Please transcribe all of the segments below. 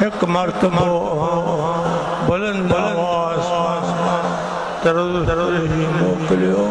ایک مرتبہ بلند آواز درود موکلیو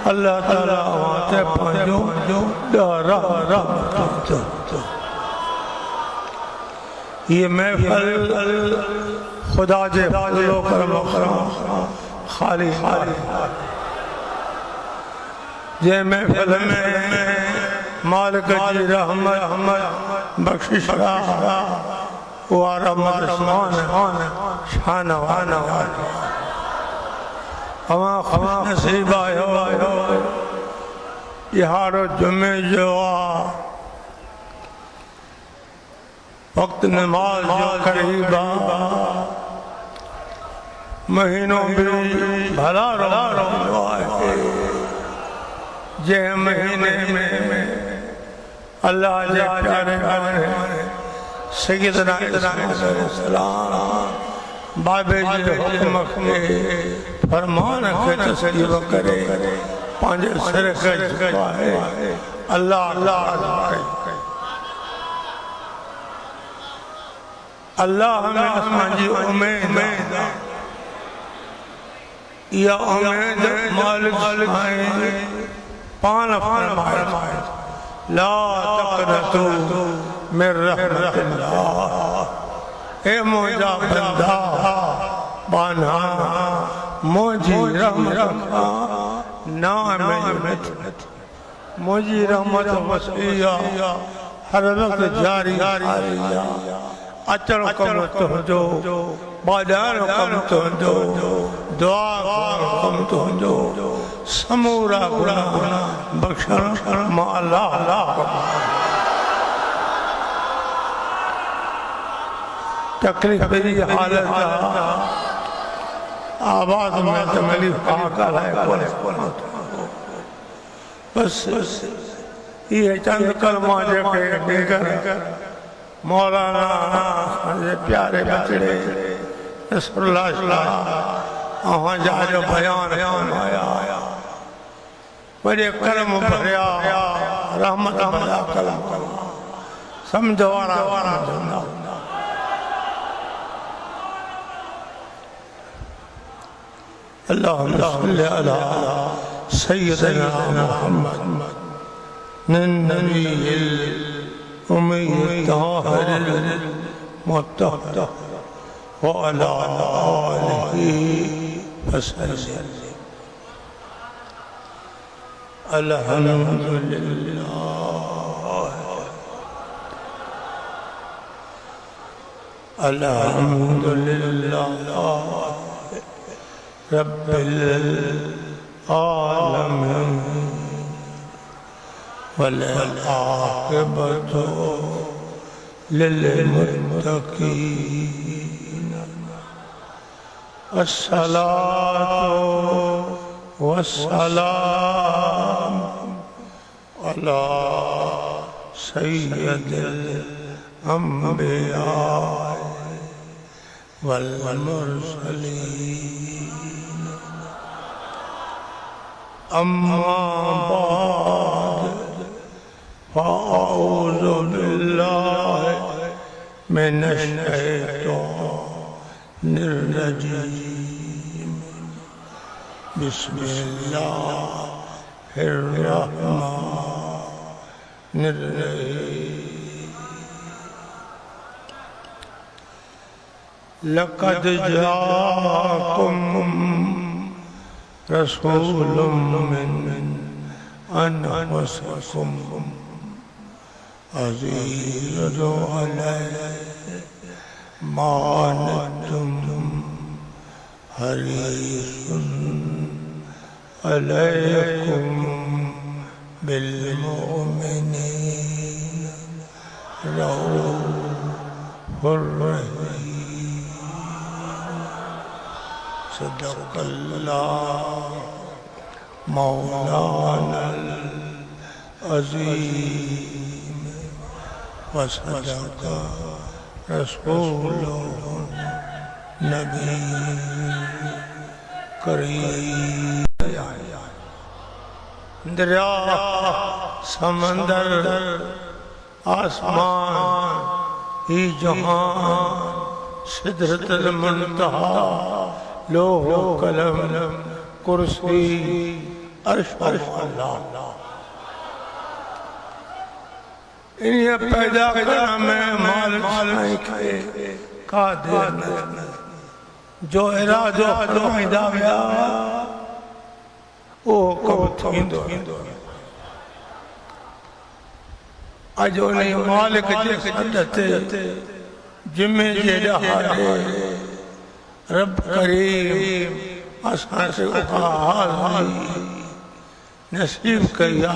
اللہ تعالیٰ آواتے پانچو دارا یہ محفل خدا جے فضل و کرم و کرم خالی جے محفل میں مالک جی رحمت بخشش رحمت شان ہوا خوش نصیب آئے یہارو جمعہ جو وقت نماز جو قریبا مہینوں بھی بھلا رو آئے جے مہینے میں اللہ جے پیارے سیدنا علیہ السلام بابے جی حکم کے فرمان کے تصدیق کرے پانچے سر کھائے اللہ ہمیں اسمان جی امید یا امید مالک آئے پان فرمائے لا تقنطوا من رحمت اللہ اے موجہ بندہ بانا موجی رحمت نامت موجی رحمت وسیعہ ہر وقت جاری اچر کم تہنجو بادار کم تہنجو دعا کم تہنجو سمورا گناہ بخشن ما اللہ تکلیف بری حالت آواز میں تکلیف آقا لائے بس یہ چند کلمہ جے کے دیگر مولانا پیارے بچڑے نصر اللہ شاہ آہاں جا جو بیان آیا بڑے کرم بھریا رحمت بھریا کلم سمجھوارا جنہ اللہم صلی علی سیدنا محمد نبی الأمی الطاہر المطہر وعلى آلہ وسلم الحمدللہ الحمدللہ رب العالمین والعاقبۃ للمتقین الصلاة والسلام على سید الانبیاء والمرسلین اما بعد فاعوذ باللہ من الشیطان الرجیم بسم اللہ الرحمن الرحیم لقد جاءکم رسول من انفسکم عزیز علیہ ما عنتم حریص علیکم بالمؤمنین رؤوف الرحیم صدق اللہ مولانا العظیم وصدق رسول نبی کریم دریا سمندر آسمان ہی جہان سدرۃ المنتہا لوح و قلم کرسی عرش اللہ انہیں پیدا کرنا میں مالک کے قادر جو ارادو فرمائیدا ویا او کب تھیندو اج انہیں مالک جے سدتے جمعے جے ڈہارے رب کریم اساں سے حاضری نصیب کیا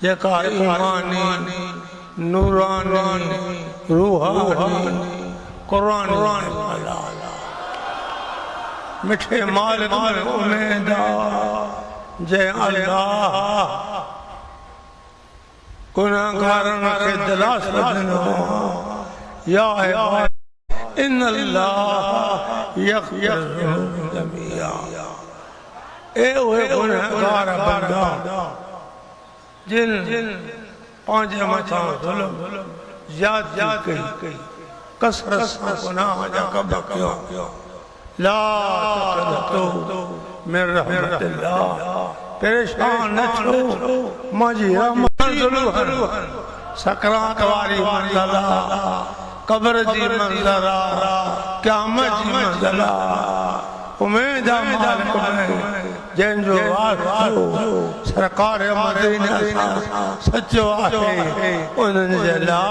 جکا ایمانی نورانی روحانی قرآنی مٹھے مالک میں امیدہ جے اللہ گناہگارن کے دلاس بدنو یا عباد ان اللہ یغفر جميعا اے ہوئے گناہگار بندہ جن پانچے مچھاں ظلم زیادتی کئی کسرت سے گناہ جا کب کیوں لا تقنطوا من رحمت اللہ پریشان نہ چھو مجھے منزل سکرات واری منزلہ قبر جی منزلہ قیامت جی منزلہ امیدہ مالک میں جن جو آسو سرکار مدینہ سچو آتے انہوں نے جلا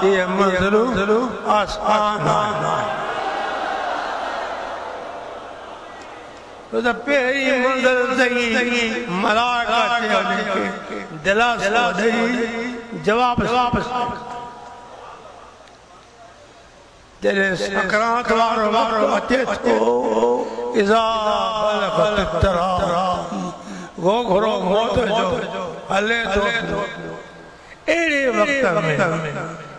یہ منزلو آسان تو پہلی منزل دئی ملائکہ کے دلا سو دئی جواب تیرے سکرات وارو وقت تو اذا بلغت التراقی وہ گھرو موت جو ہلے تو ایڑے وقت میں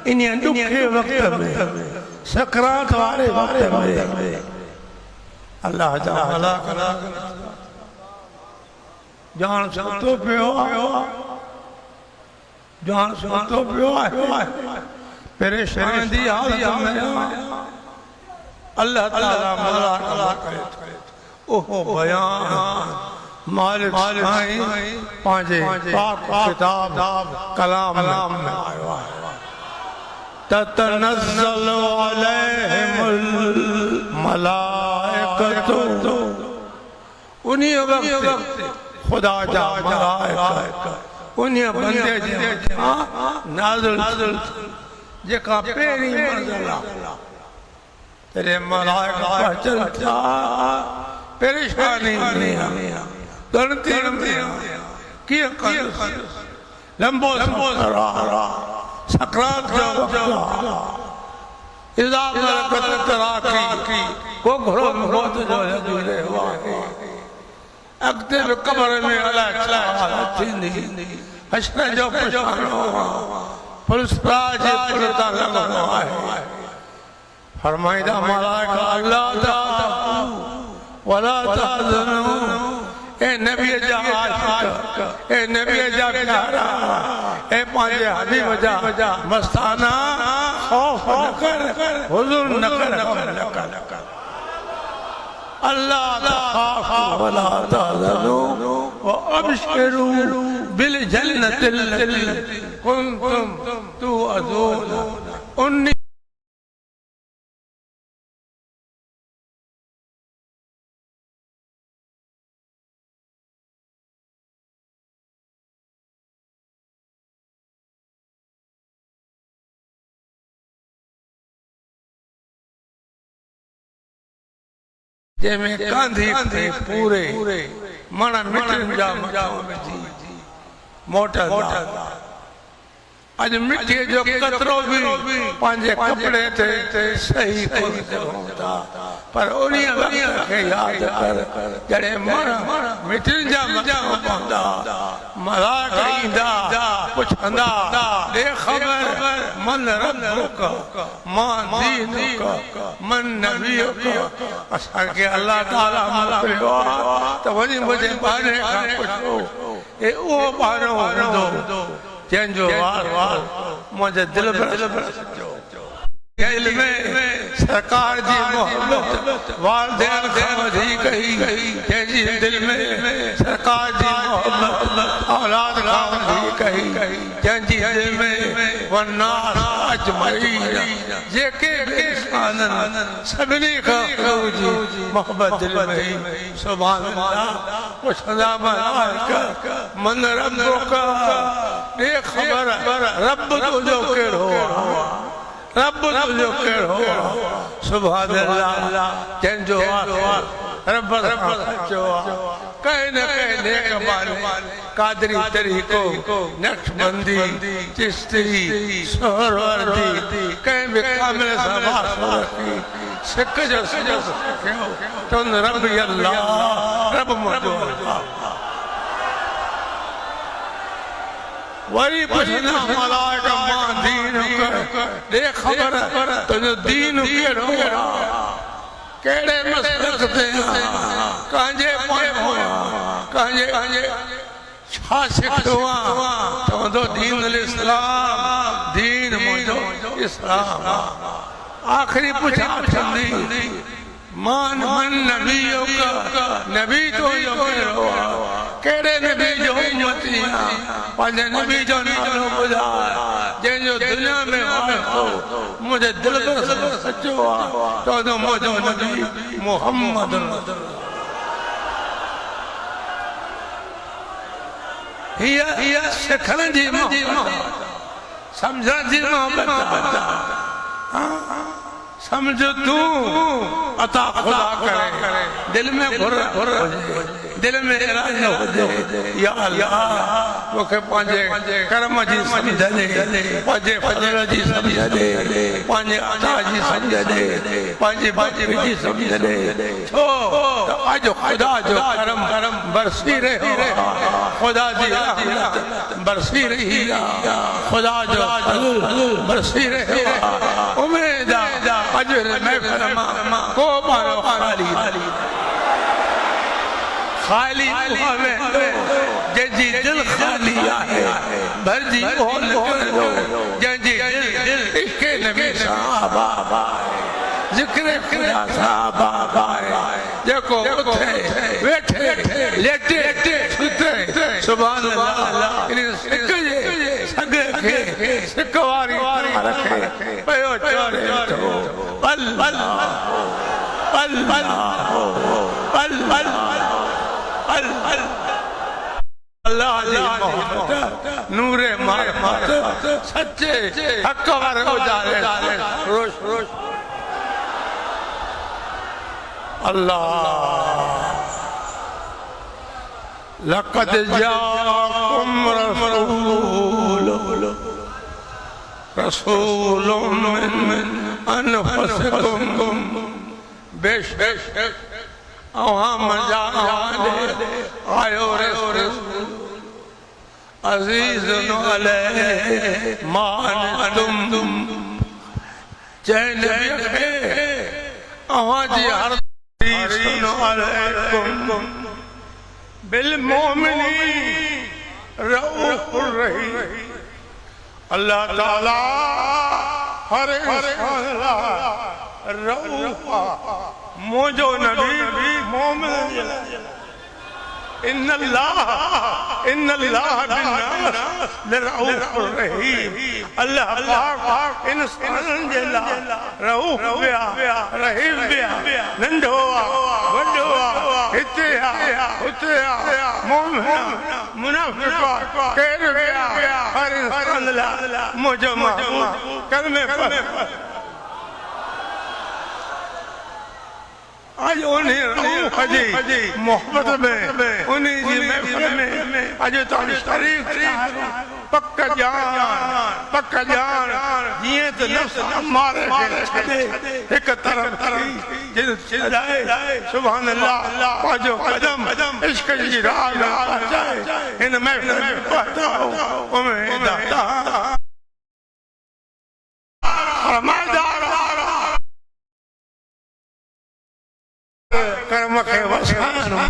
انہیں دکھے وقت میں سکرات وارے وقت میں اللہ تعالیٰ جان سنتو پیو جان سنتو پیو پریشان دی حالت میں اللہ تعالیٰ ملاقہ کرے اوہ بیان مالک سائیں پانچے پاک کتاب کلام میں آئیوا تتنزل علیہم الملائکۃ انہی وقت خدا جا ملائکہ انہی بندے جا نازل جکا پیری منزلہ تیرے ملائکہ چلتا پریشانی نہیں گنتی نہیں کیا قدس لمبو سکرا سکرات جو وقت اذا بلغت التراقی کو گھروں موت جو لگے ہوا اگتے میں قبر میں اللہ حالت تھی حشر جو پشان ہوا پلس راجے پلتا لگا ہے فرمائیدہ ملائکہ اللہ تعالیٰ ولا تحزنوا اے نبی جا عاشق اے نبی جا پیارا اے پانچے حبیب جا مستانہ خوف نکر حضور نکر اللہ تخافوا ولا تحزنوا وابشروا بالجنة التي كنتم توعدون جے میں کاندھی تھے پورے مانا مٹن جا مجاو میں جی موٹا دا آج مٹھے جو قطروں بھی پانچے کپڑے تھے صحیح کرتے ہوتا پر انہیں وقت کے یاد کر جڑے مانا مٹن جا مجاو پہندا ملاک ایندہ پچھندا دے خبر من ربک من دینک من نبیک اسا کہ اللہ تعالیٰ مطلع تو وجہ مجھے بانے کا پچھو اے او بانو ہندو جن جو وار مجھے دل پر دل میں سرکار جی محبت والدین خامدھی کہی جی دل میں سرکار جی محبت اولاد خامدھی کہی جی دل میں والناس اجمعین جیکے بے انسانن سبنی کا جی محبت دل میں سبحان اللہ و سلام علیکہ من ربک بے خبر رب تجھو کر ہوا رب تجھو کر ہوا سبحان اللہ جن جو رب جو کہیں نہ کہیں نیک بانے قادری طریقوں نقش بندی چشتی سہروردی کہیں بھی کامل سبا سورکی سکھ جو سکھو تن ربی اللہ رب مجھو وری پچھنا ملائکہ مان دین کر دے خبر تجھو دین کے رہا کیڑے مسلک دے کانجے پائے ہوا کانجے چھا سکھوا تو دین الاسلام دین مجھو اسلام آخری پچھا چھندی مان من نبیوں کا نبی تو جو کرو کیڑے نبی جو امتیاں پانچے نبی جو نالو بجھا جن جو دنیا میں آئے ہو مجھے دل پر سچو آ تو مجھو نبی محمد ہی سکھن جی محبت سمجھن جی محبت سمجھو تو عطا خدا کرے دل میں گھر دل میں ارادہ ہو جائے یا اللہ وہ کہ پانچے کرم جی سمجھ دے پانچے فضل جی سمجھ دے پانچے عطا جی سمجھ دے پانچے باجی جی سمجھ دے چھو آج خدا جو کرم برسی رہی خدا جی رحمت برسی رہی خدا جو فضل برسی رہی امیدہ اجر میں فرما کو مارو خالی ہمیں جنجی دل خالی آئے بھر جی اول کرو جنجی دل عشق نبی صاحب آئے ذکر خدا صاحب آئے دیکھو اٹھے بیٹھے لیٹے ستے سبحان اللہ انہیں سکھے سگے سکواری رکھے پیو چورے تو پل پل پل پل پل پل پل اللہ جی محبت نور معرفت سچے حق ور اجالے روش روش اللہ لقد جاءكم رسول من انفسكم بے شک اوہم جانے آئیو رسول عزیز علیہ ما انتم چین بیکھے اوہاں جی ہر عزیز علیکم بالمومنین رؤوف الرحیم اللہ تعالیٰ ہر انسان رؤوف موجو نبی مومن ان اللہ بالناس لرؤوف الرحیم اللہ پاک انسان جلا رؤوف بیا رحیم بیا نندھوا وڈوا ہتیا مومن منافقہ کیر بیا ہر انسان لا موجو محبوب کلمے پر آج انہیں روح جی محبت میں انہیں جی محفل میں آج تانی شریف پکا جان یہ تو نفس ہمارے چھڑے ایک طرف جن چھڑائے سبحان اللہ پاجو قدم عشق جی راہ میں پہنچائے ان محفل میں پہتا ہوں امید داتا فرمائدار کرمک وسان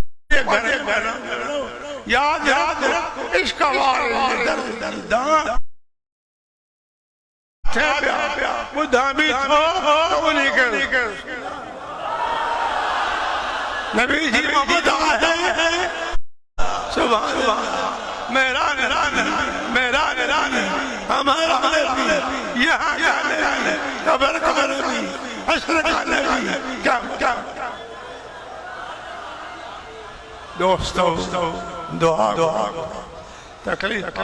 یاد رکھو عشق والے در بدھا بھی تھو تو انہی کے نبی جی محمد آئے سبحان اللہ میرا ہمارا نبی یہاں کا نبی قبر کا نبی حشر کا نبی کیا دوستو دعا تکلیف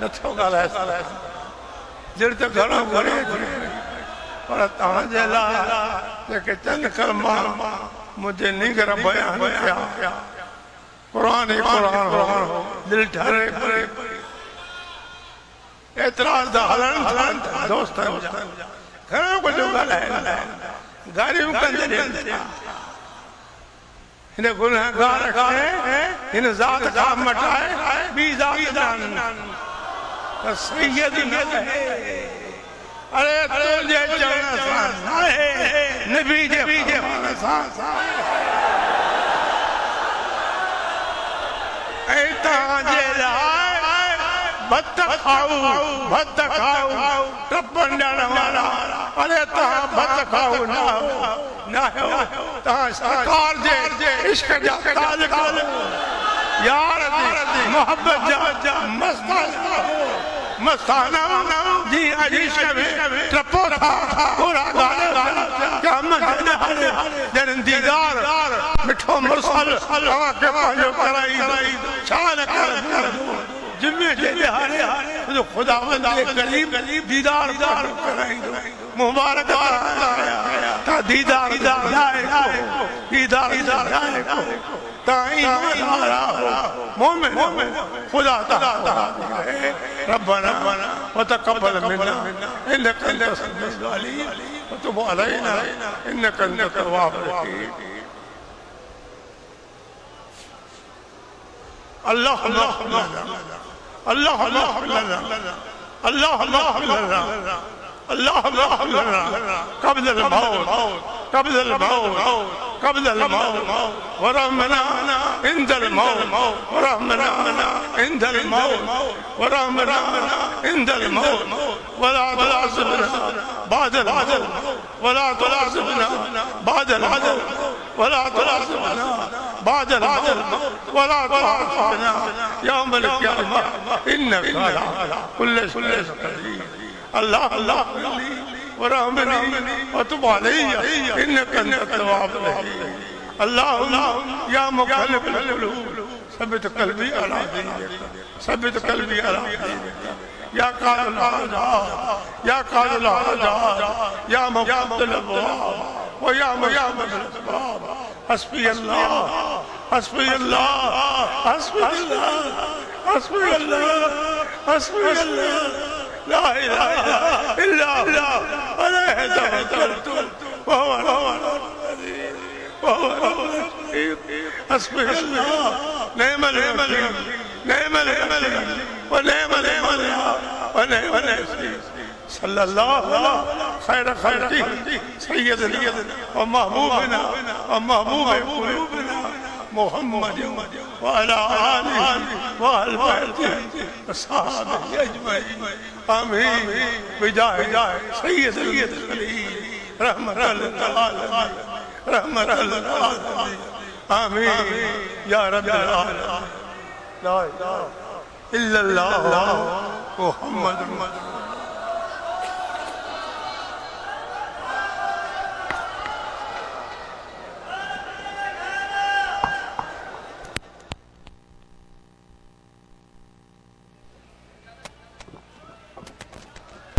نتھو گا لائسا جرد گھروں گھرے پر تاں جلا لیکن چند کلمہ مجھے نہیں کر بیان کیا قرآن ہو دل ٹھہرے پرے اعتراض دا حلن دوست ہے گھروں کو جو گل ہے گاڑیوں کا اندر انہیں گناہ گار رکھے انہیں ذات کا مٹائے بھی ذات جان سید ہے ارے تجھے چاہنا سان ہے نبی جے سان اے تاں لائے بھت کھاؤ ٹپن جانا والا ارے تاں بھت کھاؤ نہ ہو تاں سرکار جے عشق جا تعلق یار دی محبت جا مستانہ جی عشق میں ٹپو تھا پورا گانا کیا مجھے جن دیدار مٹھو مرسل ہوا کے پہنجو کرائی شان کر جمعے جلے ہارے جو خداوند کے قریب دیدار کرائی مبارک آیا تا دیدار جائے کو دیدار جائے کو تا ایمان آرہا ہو مومن خدا تا ربنا وتقبل منا انك انت السميع العليم وتب علينا انك انت التواب الرحيم الله الله الله الله الله الله الله الله الله الله قبل الموت ورحمنا عند الموت ورحمنا عند الموت ورحمنا عند الموت ولا تعذبنا بعد الموت ولا تعذبنا بعد الموت ولا تعذبنا بعد الموت ولا تعذبنا يوم القيامة إنك على كل شيء قدير الله ورحمني وتب علي إنك أنت التواب الرحيم اللهم يا مقلب القلوب ثبت قلبي على دينك ثبت قلبي على دينك يا قاضي الحاجات يا قاضي الحاجات يا مفتح الأبواب ويا مجاب الأسباب حسبي الله حسبي الله حسبي الله حسبي الله حسبي الله لا إله إلا الله عليه توكلت وهو حسبي الله نعم الوكيل نعم الوكيل ونعم المولى ونعم النصير صلى الله على خير خلقه سيدنا ومحبوبنا ومحبوب قلوبنا محمد وعلى آله وآل بيته وصحبه أجمعين آمين بجاه سيد الخليل رحمة للعالمين رحمة للعالمين آمين يا رب العالمين لا إله إلا الله محمد